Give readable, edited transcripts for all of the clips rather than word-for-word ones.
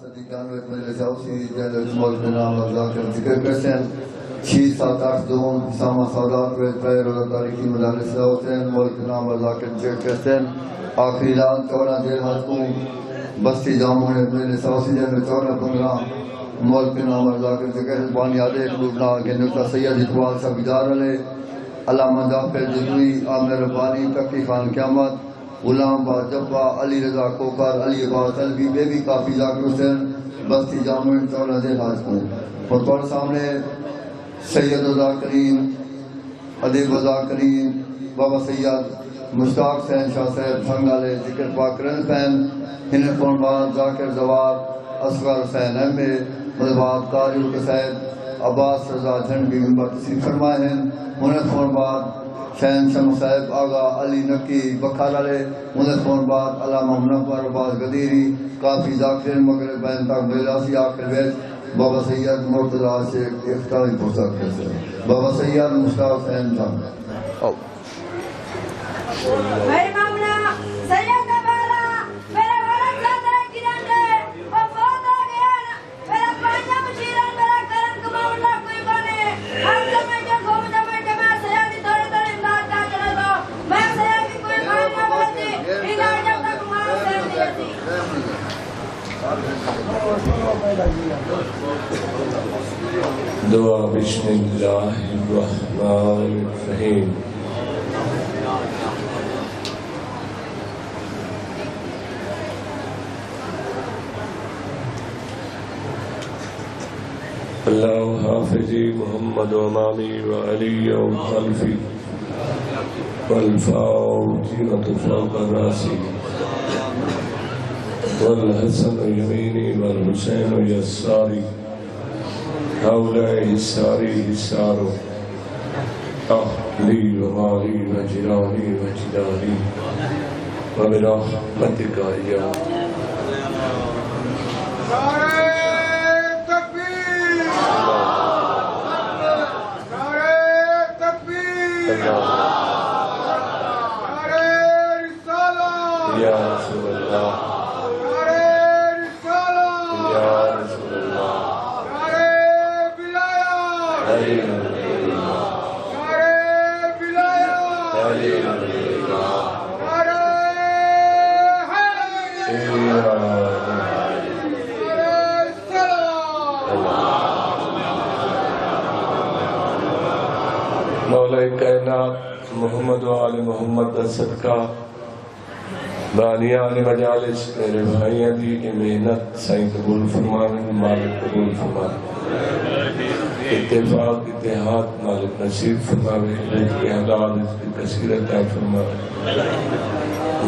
صدیقان و اکمل لساوسی جل اجمال بنام ذاکر ذکر کرسن 6 7 8 2 اسامہ سعودات و اتفایر و تاریخی مدارس لاؤتین ملک نام ذاکر ذکر کرسن آخری رات 14 دیر حدکوں بستی جامعہ اکمل لساوسی جل 14 15 ملک نام ذاکر ذکر بانی آدھے قلوبنا گنوتا سید اقبال صاحب ادار علیہ علامہ جعفر جدوی عامر ربانی تقی خان قیامت غلام با جبا علی رضا کوکر علی عباس الوی بے بھی کافی ذاکر حسین بستی جامع 14 دیر حاج کو اور پر سامنے سید ذاکرین ادیب ذاکرین بابا سید مشتاق حسین شاہ صاحب سنگالے ذکر پاکرن فین ہن کون بعد ذاکر زوار اصغر حسین احمد مدبات قاری القصید عباس رضا جھنڈی ممبر تشریف فرمائے ہیں انہیں کون بعد شہن شمس صاحب آغا علی نکی بکھال علیہ انہیں کون بعد علامہ منور عباس غدیری کافی ذاکر مغرب بین تک بیلاسی آخر بیت بابا سید مرتضیٰ شیخ اختاری پرسک کرتے ہیں بابا سید مشتاق حسین جان میرے مامنا سید نبالا میرے ورد زادہ گرانڈے اور فوت ہو گیا میرا پانچہ مشیران میرا کرم کما اللہ کوئی بنے ہر سمے کے گھوم جمع کے میں سیادی تھوڑے تھوڑے امداد کا کرے دو میں سیادی کوئی خواہ نہ بڑھتی انگار جب تک ہمارا سیادی رہتی دعا بسم اللہ الرحمن الرحیم اللہ حافظی محمد و امامی و علی و خلفی والفاوتی و طفاق الراسی والحسن یمینی والحسین یساری حولہ حساری حسارو اہلی و مالی و جرانی و جدانی و برحمتک یا یا رسول اللہ مولا کائنات محمد و آل محمد دا صدقہ بانیان مجالس میرے بھائیاں دی کی محنت سائیں قبول فرمائے مالک قبول فرمائے اتفاق اتحاد مالک نصیب فرمائے لیکن احلال اس کی کثیرت ہے فرمائے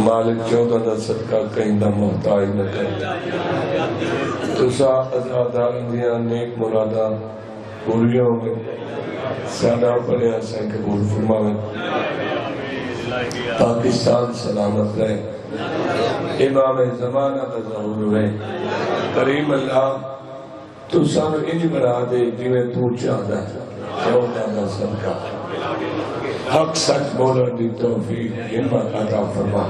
مالک 14 دا صدقہ کہیں دا محتاج نہ کرے تو سا ازادار دیا نیک مرادہ پوریوں میں سادہ پڑے سائیں قبول فرمائے پاکستان سلامت رہے امام زمانہ کا ظہور ہوئے کریم اللہ تو سانو انج بنا دے جویں تو چاہتا ہے صدقہ حق سچ بولن دی توفیق ہمت عطا فرما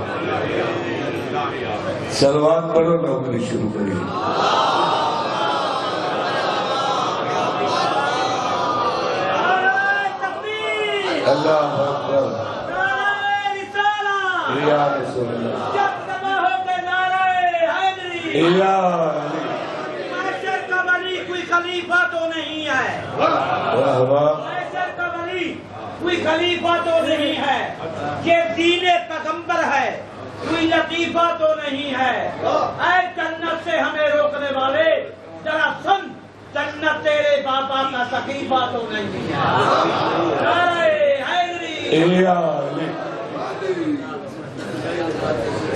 صلوات پڑھو نوکری شروع کری اللہ اکبر یا رسول اللہ یا معاشر کا ولی کوئی خلیفہ تو نہیں ہے معاشر کا ولی کوئی خلیفہ تو نہیں ہے یہ دین پیغمبر ہے کوئی لطیفہ تو نہیں ہے اے جنت سے ہمیں روکنے والے ذرا سن جنت تیرے بابا کا سقیفہ تو نہیں ہے یا علی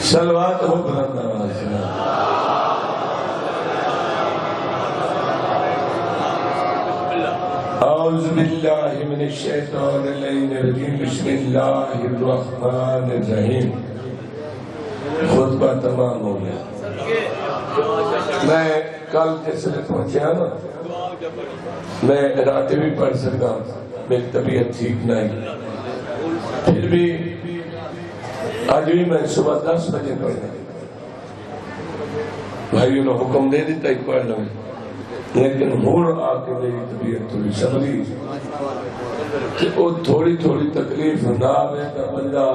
صلوات ہو بلند آواز سے اعوذ باللہ من الشیطان الرجیم بسم اللہ الرحمن الرحیم خطبہ تمام ہو گیا میں کل جیسے پہنچیا نا میں راتیں بھی پڑھ سکتا میری طبیعت ٹھیک نہیں پھر بھی آج بھی میں صبح 10 بجے پڑھنا بھائیوں نے حکم دے دیتا ایک پڑھ لیں، لیکن ہوں آ کے میری طبیعت تھوڑی سمجھی کہ وہ تھوڑی تھوڑی تکلیف نہ آئے تو بندہ